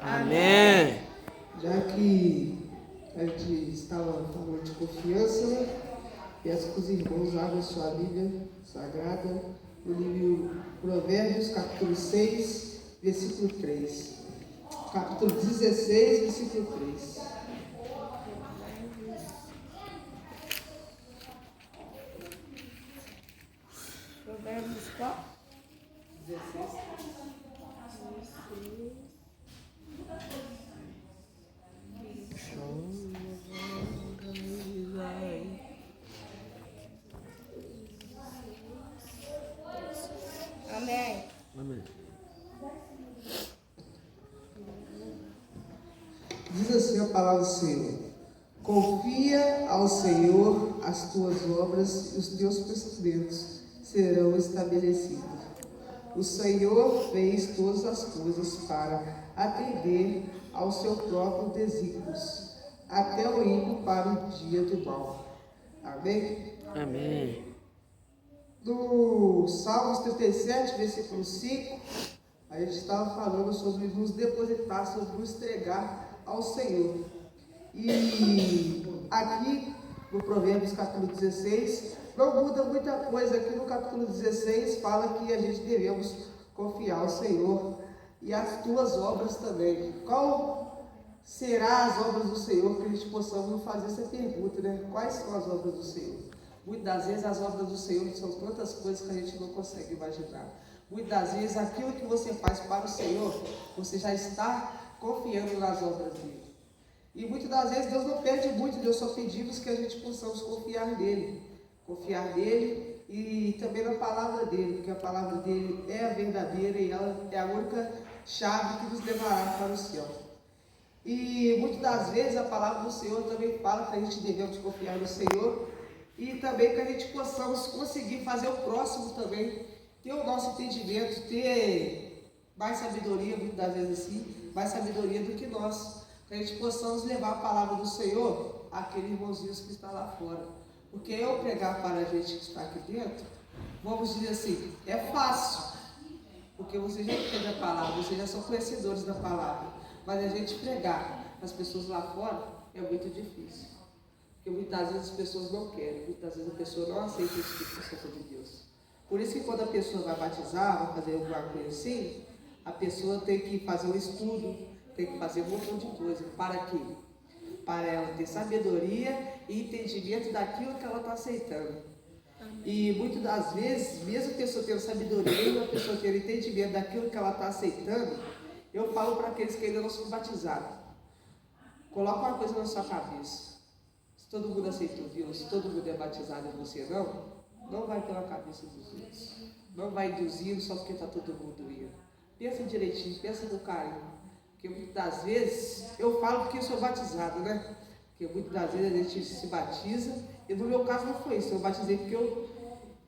Amém. Já que a gente estava falando de confiança, né? Peço que os irmãos abram sua Bíblia Sagrada no livro Provérbios, capítulo 6, versículo 3. Capítulo 16, versículo 3. Provérbios qual? 16. Amém. Amém. Diz assim a palavra do Senhor: confia ao Senhor as tuas obras e os teus pensamentos serão estabelecidos. O Senhor fez todas as coisas para atender aos seus próprios desígnios, até o ímpio para o dia do mal. Amém? Amém. No Salmos 37, versículo 5, a gente estava falando sobre nos depositar, sobre nos entregar ao Senhor. E aqui no Provérbios capítulo 16, não muda muita coisa. Aqui no capítulo 16 fala que a gente devemos confiar ao Senhor e as tuas obras também. Qual será as obras do Senhor? Que a gente possamos fazer essa pergunta, né? Quais são as obras do Senhor? Muitas das vezes as obras do Senhor são tantas coisas que a gente não consegue imaginar. Muitas das vezes aquilo que você faz para o Senhor, você já está confiando nas obras dele. E muitas das vezes Deus não pede muito, Deus só pedimos que a gente possamos confiar nele. Confiar nele e também na palavra dele, porque a palavra dele é a verdadeira e ela é a única chave que nos levará para o céu. E muitas das vezes a palavra do Senhor também fala que a gente devemos confiar no Senhor e também que a gente possamos conseguir fazer o próximo também, ter o nosso entendimento, ter mais sabedoria, muitas das vezes assim, mais sabedoria do que nós. Que a gente possamos levar a palavra do Senhor àqueles irmãozinhos que estão lá fora. Porque eu pregar para a gente que está aqui dentro, vamos dizer assim, é fácil, porque você já entende a palavra, vocês já são conhecedores da palavra. Mas a gente pregar para as pessoas lá fora é muito difícil. Porque muitas vezes as pessoas não querem, muitas vezes a pessoa não aceita esse tipo de coisa de Deus. Por isso que quando a pessoa vai batizar, vai fazer alguma coisa assim, a pessoa tem que fazer um estudo, tem que fazer um montão de coisa. Para quê? Para ela ter sabedoria e entendimento daquilo que ela está aceitando. E muitas das vezes, mesmo a pessoa tendo sabedoria e a pessoa tendo entendimento daquilo que ela está aceitando, eu falo para aqueles que ainda não são batizados: coloca uma coisa na sua cabeça. Se todo mundo aceitou Deus, se todo mundo é batizado e você não vai pela cabeça dos outros. Não vai induzindo só porque está todo mundo indo. Pensa direitinho, pensa no carinho. Porque muitas das vezes, eu falo porque eu sou batizado, né? Porque muitas das vezes a gente se batiza, e no meu caso não foi isso, eu batizei porque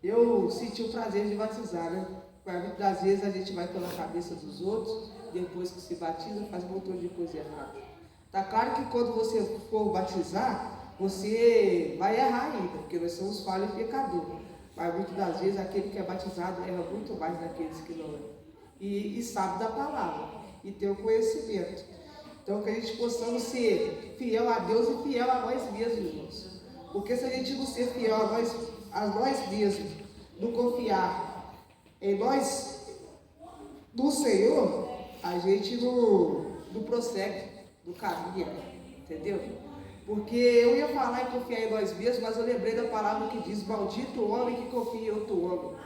eu senti o prazer de batizar, né? Mas muitas das vezes a gente vai pela cabeça dos outros, depois que se batiza, faz um montão de coisa errada. Tá claro que quando você for batizar, você vai errar ainda, porque nós somos falhos e pecadores. Mas muitas das vezes aquele que é batizado erra muito mais daqueles que não é. E sabe da palavra, e ter o conhecimento. Então que a gente possamos ser fiel a Deus e fiel a nós mesmos, irmãos. Porque se a gente não ser fiel a nós mesmos, não confiar em nós, no Senhor, a gente não prossegue, não caminha, entendeu? Porque eu ia falar em confiar em nós mesmos, mas eu lembrei da palavra que diz: maldito o homem que confia em outro homem.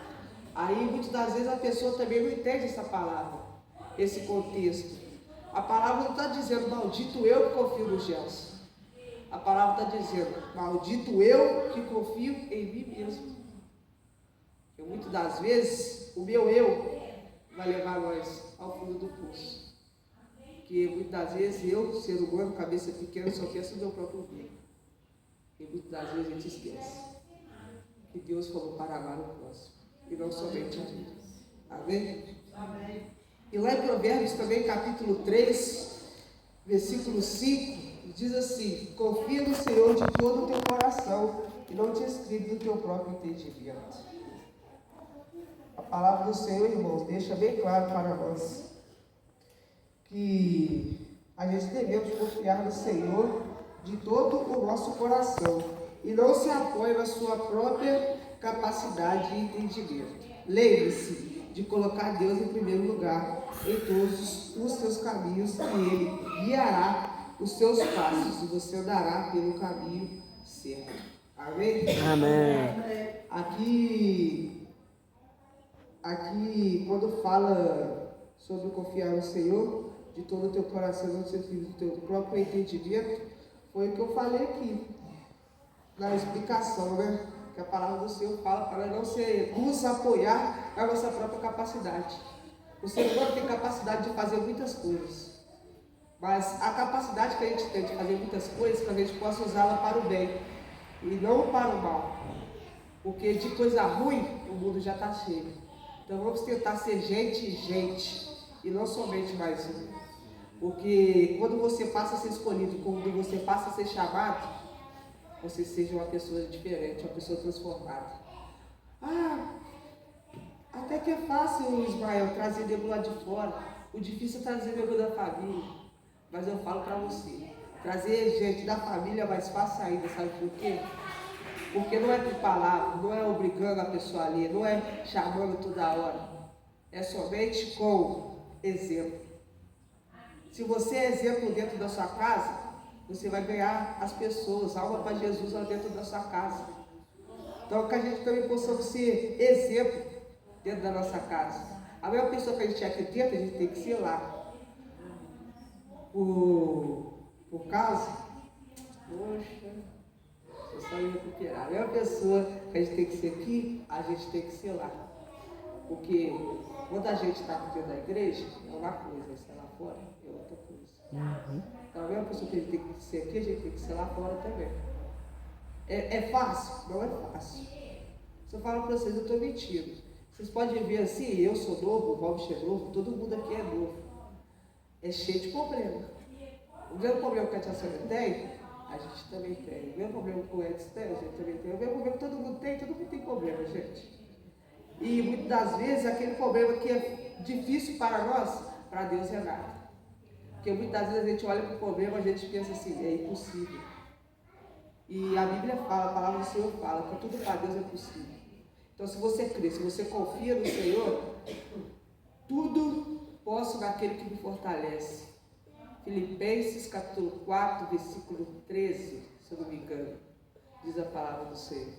Aí muitas das vezes a pessoa também não entende essa palavra, esse contexto. A palavra não está dizendo maldito eu que confio no Gelson. A palavra está dizendo maldito eu que confio em mim mesmo. Porque muitas das vezes o meu eu vai levar nós ao fundo do poço. Porque muitas das vezes eu, ser humano, cabeça pequena, só penso no meu próprio bem. E muitas das vezes a gente esquece que Deus falou para amar o próximo, e não somente a Deus. Amém? Amém. E lá em Provérbios também, capítulo 3, versículo 5, diz assim: confia no Senhor de todo o teu coração e não te escribe do teu próprio entendimento. A palavra do Senhor, irmãos, deixa bem claro para nós que a gente devemos confiar no Senhor de todo o nosso coração e não se apoia na sua própria capacidade e entendimento. Lembre-se de colocar Deus em primeiro lugar em todos os seus caminhos e Ele guiará os seus passos e você andará pelo caminho certo. Amém? Amém. Aqui quando fala sobre confiar no Senhor de todo o teu coração, no sentido do teu próprio entendimento, foi o que eu falei aqui na explicação, né? Que a palavra do Senhor fala para não nos apoiar na nossa própria capacidade. O ser humano tem capacidade de fazer muitas coisas, mas a capacidade que a gente tem de fazer muitas coisas, que a gente possa usá-la para o bem e não para o mal, porque de coisa ruim o mundo já está cheio. Então vamos tentar ser gente e não somente mais um, porque quando você passa a ser escolhido, quando você passa a ser chamado, você seja uma pessoa diferente, uma pessoa transformada. Até que é fácil, Ismael, trazer nego lá de fora. O difícil é trazer nego da família. Mas eu falo para você, trazer gente da família é mais fácil ainda, sabe por quê? Porque não é por palavra, não é obrigando a pessoa ali, não é chamando toda hora. É somente com exemplo. Se você é exemplo dentro da sua casa, você vai ganhar as pessoas, alma para Jesus lá dentro da sua casa. Então que a gente também possamos ser exemplo dentro da nossa casa. A mesma pessoa que a gente é aqui dentro, a gente tem que ser lá. Por causa, poxa, eu só ia recuperar. A mesma pessoa que a gente tem que ser aqui, a gente tem que ser lá. Porque quando a gente está dentro da igreja, é uma coisa, se é lá fora, é outra coisa. Então a mesma pessoa que a gente tem que ser aqui, a gente tem que ser lá fora também. É fácil? Não é fácil. Se eu falo para vocês, eu estou mentindo. Vocês podem ver assim, eu sou novo, o Robert é novo, todo mundo aqui é novo. É cheio de problema. O mesmo problema que a tia Sônia tem, a gente também tem. O mesmo problema que o Edson tem, a gente também tem. O mesmo problema que todo mundo tem problema, gente. E muitas das vezes aquele problema que é difícil para nós, para Deus é nada. Porque muitas vezes a gente olha para o problema, a gente pensa assim, é impossível. E a Bíblia fala, a palavra do Senhor fala, que tudo para Deus é possível. Então se você crê, se você confia no Senhor, tudo posso naquele que me fortalece. Filipenses capítulo 4, versículo 13, se eu não me engano, diz a palavra do Senhor.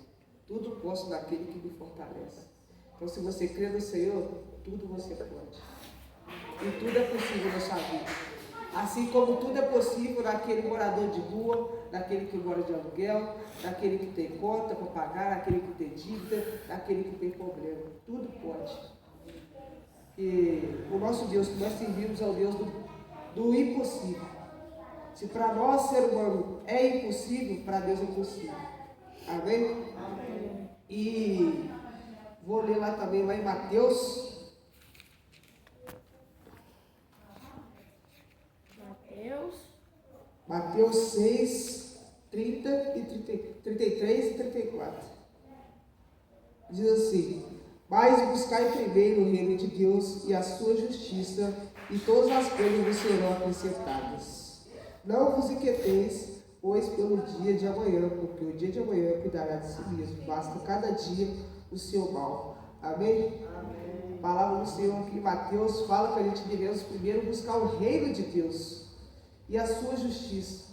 Tudo posso naquele que me fortalece. Então se você crê no Senhor, tudo você pode. E tudo é possível na sua vida. Assim como tudo é possível naquele morador de rua, naquele que mora de aluguel, naquele que tem conta para pagar, naquele que tem dívida, naquele que tem problema. Tudo pode. E o nosso Deus, que nós servimos, é o Deus do impossível. Se para nós, ser humano, é impossível, para Deus é possível. Amém? Amém? E vou ler lá também, lá em Mateus. Mateus 6, 30 e 33 e 34. Diz assim: mas buscai primeiro o reino de Deus e a sua justiça, e todas as coisas vos serão acrescentadas. Não vos inquieteis, pois, pelo dia de amanhã, porque o dia de amanhã cuidará de si mesmo. Basta cada dia o seu mal. Amém? Amém. A palavra do Senhor aqui em Mateus fala que a gente devemos primeiro buscar o reino de Deus e a sua justiça.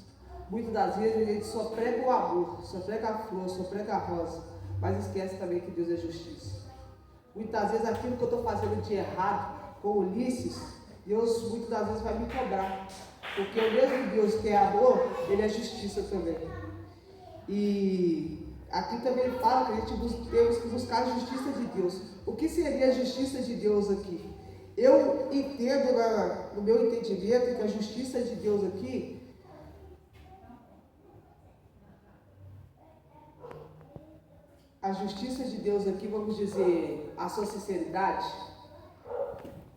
Muitas das vezes a gente só prega o amor, só prega a flor, só prega a rosa, mas esquece também que Deus é justiça. Muitas vezes aquilo que eu estou fazendo de errado com Ulisses, Deus muitas das vezes vai me cobrar, porque o mesmo Deus que é amor, Ele é justiça também. E aqui também fala que a gente temos que buscar a justiça de Deus. O que seria a justiça de Deus aqui? Eu entendo no meu entendimento que a justiça de Deus aqui vamos dizer, a sua sinceridade,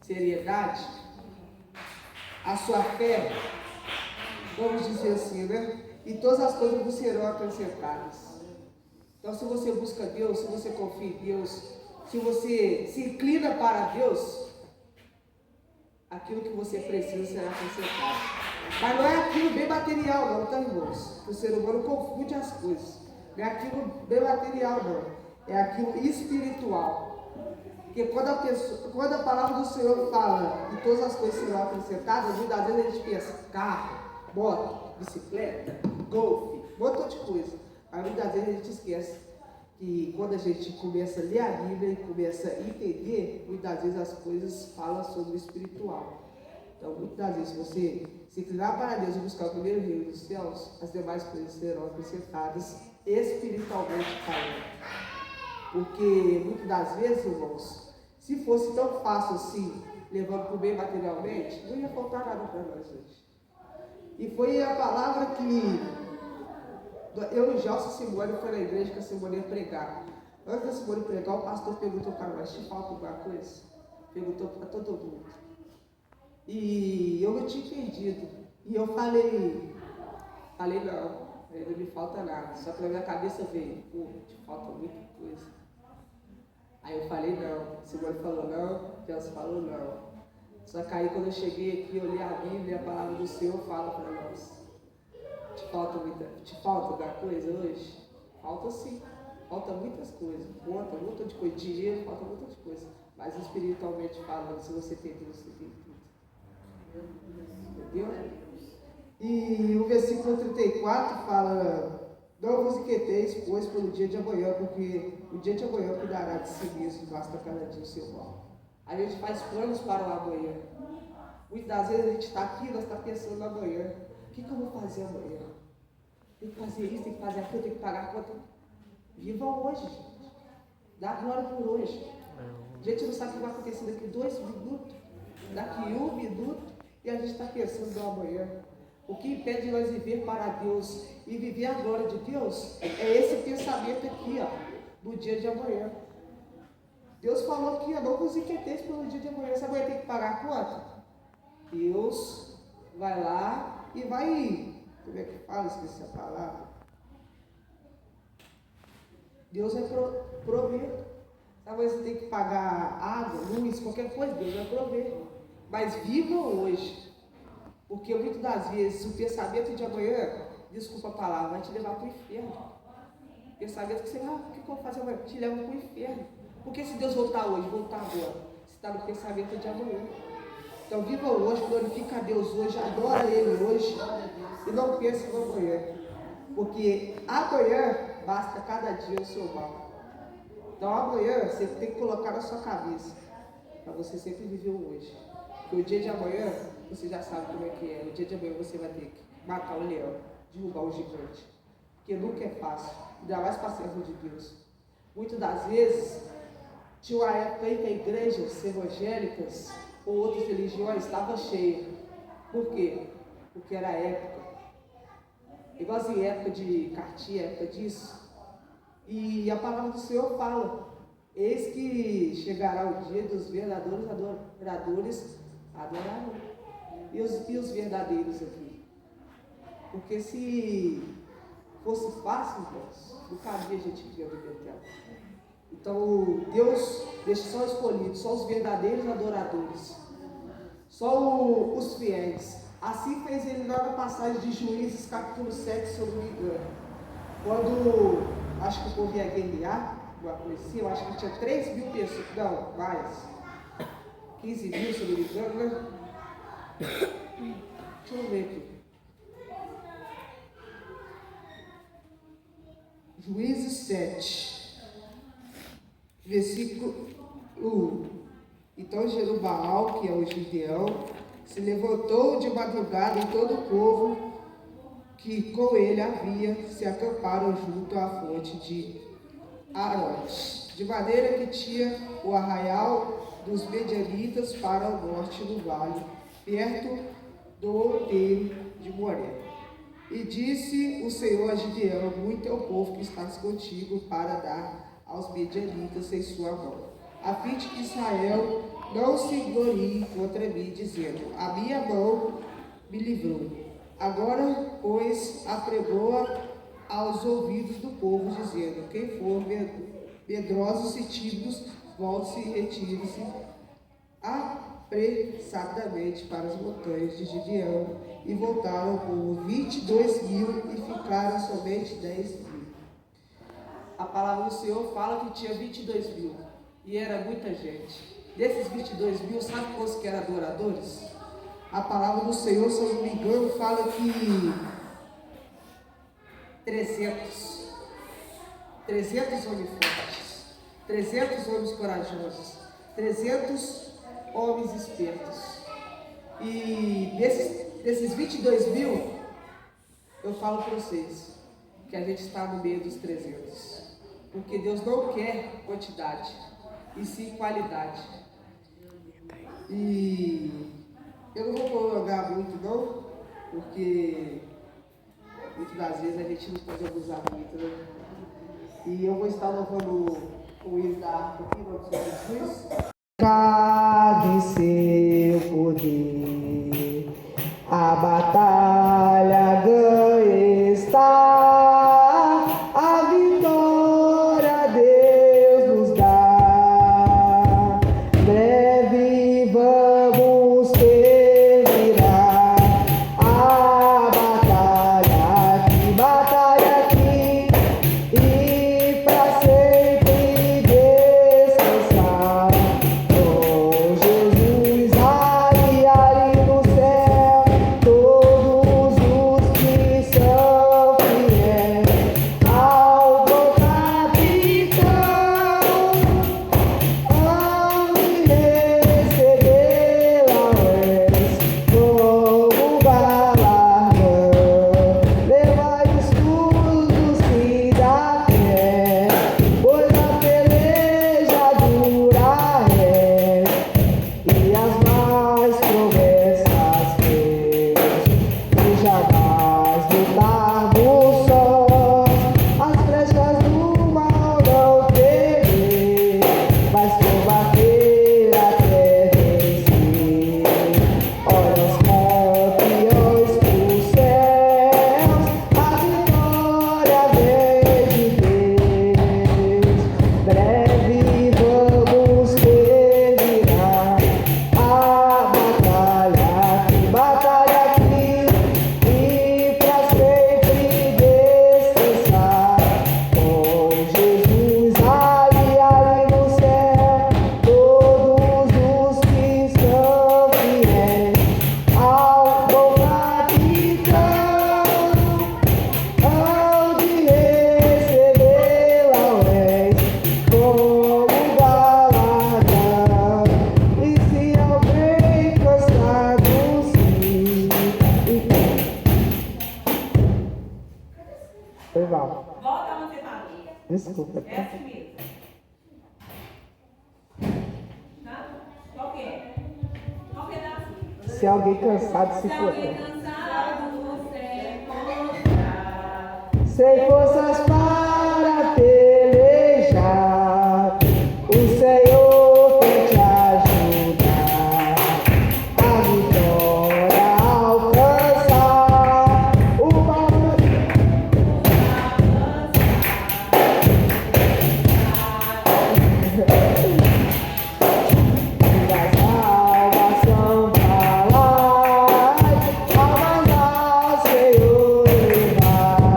seriedade, a sua fé, vamos dizer assim, né? E todas as coisas vos serão acrescentadas. Então se você busca Deus, se você confia em Deus, se você se inclina para Deus, aquilo que você precisa será acrescentado. Mas não é aquilo bem material não, tá, irmãos? O ser humano confunde as coisas. Não é aquilo bem material não, é aquilo espiritual. Porque quando a palavra do Senhor fala que todas as coisas serão acrescentadas, muitas vezes a gente pensa carro, moto, bicicleta, golfe, um montão de coisa. Mas muitas vezes a gente esquece que quando a gente começa a ler a Bíblia e começa a entender, muitas vezes as coisas falam sobre o espiritual. Então, muitas vezes, se você se inclinar para Deus e buscar o primeiro reino dos céus, as demais coisas serão acrescentadas espiritualmente falando. Porque, muitas das vezes, irmãos, se fosse tão fácil assim, levando para o bem materialmente, não ia faltar nada para nós hoje. E foi a palavra que eu e o Gelson Simone foi na igreja que a Simone ia pregar. Antes da Simone pregar, o pastor perguntou para nós: te falta alguma coisa? Perguntou para todo mundo. E eu não tinha entendido. E eu falei não, não me falta nada. Só que na minha cabeça veio: pô, te falta muita coisa. Aí eu falei não. Simone falou não, Gelson falou não. Só que aí quando eu cheguei aqui, eu li a Bíblia e a palavra do Senhor fala para nós: te falta alguma coisa hoje? Falta sim, falta muitas coisas, conta um montão de coisa, dinheiro, falta um montão de coisa, mas espiritualmente falando, se você tem Deus, você tem tudo. Entendeu? E o versículo 34 fala: não vos inquieteis, pois, pelo dia de amanhã, porque o dia de amanhã cuidará de si mesmo, basta cada dia o seu mal. A gente faz planos para o amanhã. Muitas das vezes a gente está aqui, nós estamos pensando no amanhã. O que eu vou fazer amanhã? Tem que fazer isso, tem que fazer aquilo, tem que pagar a conta. Viva hoje, gente. Dá glória por hoje. A gente não sabe o que vai acontecer daqui 2 minutos, daqui 1 minuto, e a gente está pensando no amanhã. O que impede nós viver para Deus e viver a glória de Deus é esse pensamento aqui, ó, do dia de amanhã. Deus falou que não vos inquieteis pelo dia de amanhã. Se amanhã tem que pagar a conta, Deus vai lá e vai, como é que fala? Esqueci a palavra. Deus vai prover. Se amanhã você tem que pagar água, luz, qualquer coisa, Deus vai prover. Mas viva hoje. Porque muitas das vezes o pensamento de amanhã, desculpa a palavra, vai te levar para o inferno. Pensamento que você, o que eu vou fazer amanhã? Te leva para o inferno. Porque se Deus voltar hoje, voltar agora, você está no pensamento de amanhã. Então viva hoje, glorifica a Deus hoje, adora Ele hoje e não pense no amanhã. Porque amanhã basta cada dia o seu mal. Então amanhã você tem que colocar na sua cabeça para você sempre viver o hoje. Porque o dia de amanhã, você já sabe como é que é. O dia de amanhã você vai ter que matar um leão, derrubar um gigante. Porque nunca é fácil, ainda mais para servo de Deus. Muitas das vezes, tinha uma época em que igrejas evangélicas ou outras religiões estavam cheias. Por quê? Porque era época. Igualzinho época de Cartier, época disso. E a palavra do Senhor fala: eis que chegará o dia dos verdadeiros adoradores adorarão. E os verdadeiros aqui? Porque se fosse fácil, irmãos, não cabia a gente vir do Betel. Então Deus deixa só escolhidos, só os verdadeiros adoradores, só os fiéis. Assim fez ele lá na passagem de Juízes capítulo 7, se eu não me engano. Quando, acho que o povo ia guerrear, uma coisa assim, eu acho que tinha 3.000 pessoas, não, mais, 15 mil, se eu não me engano, né? Deixa eu ver aqui. Juízes 7, versículo 1. Então Jerubaal, que é o Gideão, se levantou de madrugada, e todo o povo que com ele havia se acamparam junto à fonte de Arote, de maneira que tinha o arraial dos Medianitas para o norte do vale, perto do outeiro de Moré. E disse o Senhor a Gideão: muito é o povo que estás contigo para dar aos Medianitas em sua mão, a fim de que Israel não se glorie contra mim, dizendo: a minha mão me livrou. Agora, pois, apregoa aos ouvidos do povo, dizendo: quem for medrosos e tímidos, volte-se e retire-se a apressadamente para as montanhas de Gibeão e voltaram com 22.000 e ficaram somente 10.000. A palavra do Senhor fala que tinha 22.000 e era muita gente. Desses 22.000, sabe quantos que eram adoradores? A palavra do Senhor, se eu não me engano, fala que 300 homens fortes, 300 homens corajosos, 300 homens espertos. E desses 22.000, eu falo para vocês que a gente está no meio dos 300, porque Deus não quer quantidade, e sim qualidade. E eu não vou prolongar muito não, porque muitas das vezes a gente não pode abusar muito, né? E eu vou estar louvando o hino da harpa aqui, no nome de Jesus. Cabe seu poder, a batalha ganha está, a vitória Deus nos dá. Breve vamos terminar a batalha aqui, e pra sempre descansar com Jesus ali no céu. Todos os que são fiéis ao bom capitão hão de receber laureis como galardão. Levai os escudos que dá fé, pois a peleja dura é, e as mais promessas fez, e jamais lutarmos sós. As flechas do mal não temer, mas combater até vencer. Olha os campeões dos céus, a vitória vem de Deus. Breve vamos terminar a batalha aqui, e pra sempre descansar com Jesus ali no céu. Todos os que são fiéis ao bom capitão hão de receber lauréis como galardão. E se alguém cansado se... Foi mal. Volta onde você parou. Desculpa. É assim mesmo. Tá? Qual que é? Qual pedaço? Se alguém cansado se Se alguém for. cansado, você encontrar. Sem forças para pelejar, o Senhor quer te ajudar a vitória alcançar. O mal da salvação pra lá, almas ao Senhor levar.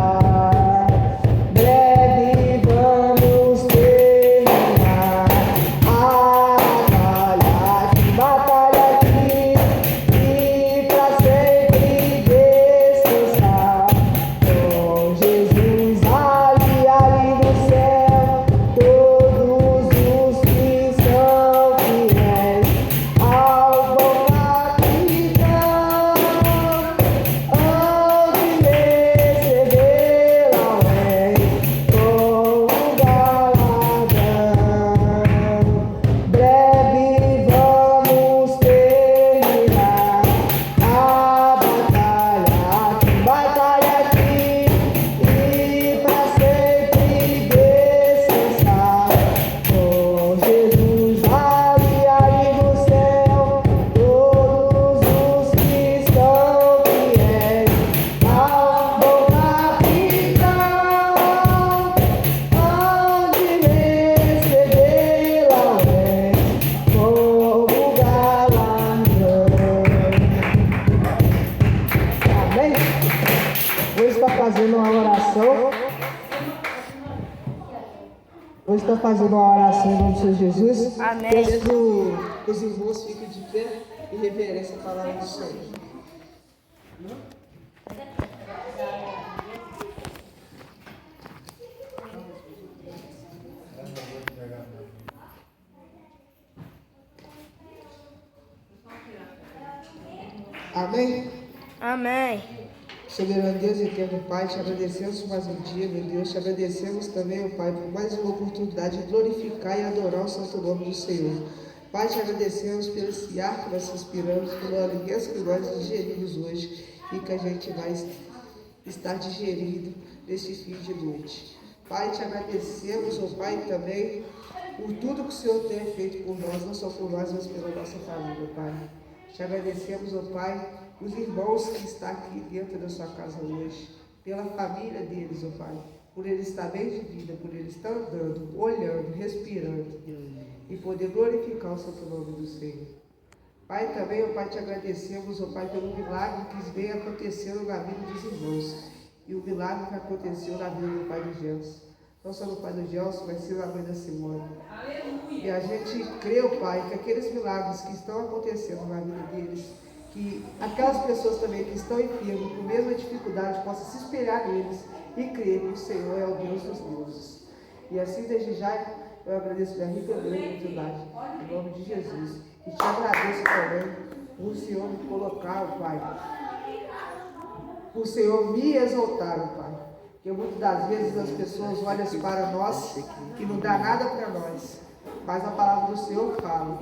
fazendo uma oração. Hoje está fazendo uma oração em nome do Senhor Jesus. Amém. Peço que os irmãos fiquem de pé e reverência a palavra do Senhor. Amém? Amém. Soberano Deus e eterno Pai, te agradecemos por mais um dia, meu Deus. Te agradecemos também, ó Pai, por mais uma oportunidade de glorificar e adorar o santo nome do Senhor. Pai, te agradecemos pelo esse ar que nós respiramos, pela alimento que nós digerimos hoje e que a gente vai estar digerindo neste fim de noite. Pai, te agradecemos, ó Pai, também por tudo que o Senhor tem feito por nós, não só por nós, mas pela nossa família, Pai. Te agradecemos, ó Pai, os irmãos que estão aqui dentro da sua casa hoje, pela família deles, ó Pai, por eles estar bem de vida, por eles estar andando, olhando, respirando e poder glorificar o santo nome do Senhor. Pai, também, ó Pai, te agradecemos, ó Pai, pelo milagre que vem acontecendo na vida dos irmãos e o milagre que aconteceu na vida do Pai do Gelson. Não só no Pai do Gelson, mas sim na mãe da Simone. E a gente crê, ó Pai, que aqueles milagres que estão acontecendo na vida deles, que aquelas pessoas também que estão enfermas, com a mesma dificuldade, possam se espelhar neles e crer que o Senhor é o Deus dos deuses. E assim, desde já, eu agradeço a rica oportunidade, em nome de Jesus. E te agradeço também por o Senhor me colocar, ó Pai, por o Senhor me exaltar, ó Pai. Porque muitas das vezes as pessoas olham para nós e não dá nada para nós. Mas a palavra do Senhor fala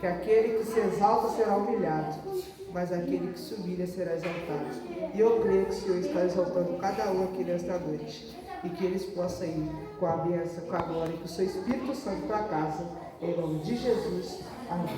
que aquele que se exalta será humilhado, mas aquele que se humilha será exaltado. E eu creio que o Senhor está exaltando cada um aqui nesta noite. E que eles possam ir com a bênção, com a glória, e com o seu Espírito Santo para casa. Em nome de Jesus. Amém.